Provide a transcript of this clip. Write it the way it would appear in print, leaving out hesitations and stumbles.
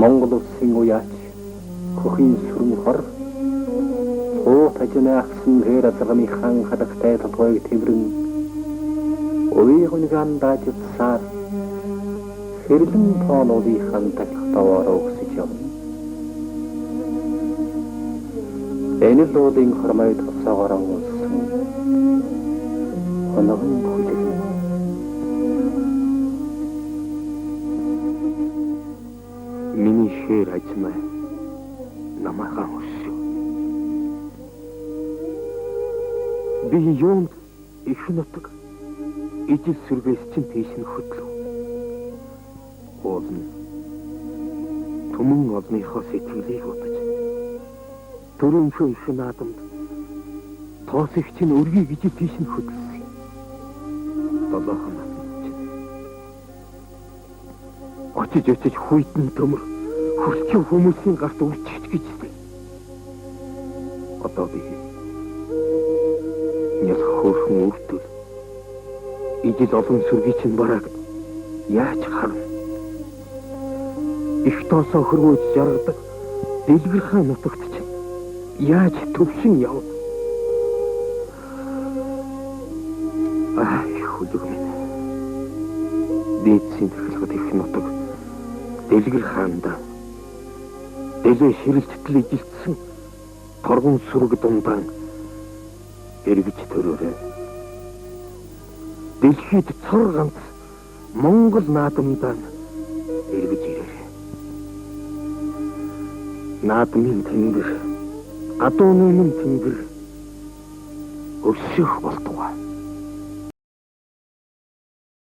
Монгол улсын уяач хөхийн сүрэн хор уу тажны агсан хэр азгамынхан хадагтай толгойг тэмрэн уйгын даажсаар хэрлэн тоолуулынхан тахтаваар өгсөж явна. Энэ л уудын хормой тосоогоор уусан хоногн хүлэг. Миний шээр ажмаа намайхан өссө. Би юунд их нутаг ижил сүргээс чинь тийш нь хөдлөв. Уулна түмэн олныхоо сэтгэлийг бодож төрөмшөө их наадамд тоос их чинь өргий гэж тийш нь хөдлөсөн. Долоохон очиж хүйтэн төмөр хөрчин хүмүүсийн гарт үлчиж гэж дээ. Одоо би нял хөөрхөн өвдөл ижил олон сүргий чинь бараг яаж харна. Их тоосоо хөрвөөж жаргадаг дэлгэрхаа нутагт чинь яаж төвшин явна. Хүлэг минь. Дээдсийн тахилгад их нутаг дэлгэр хаанда дэлгэр ширэлцэл ижилтсэн торгон сүрэг дундаан эргэж төрөөрэй. Дэлхийд цор ганц Монгол наадамдаа эргэж ирээрэй. Наадмын тэнгэр, адууны тэнгэр өсөх болтугай.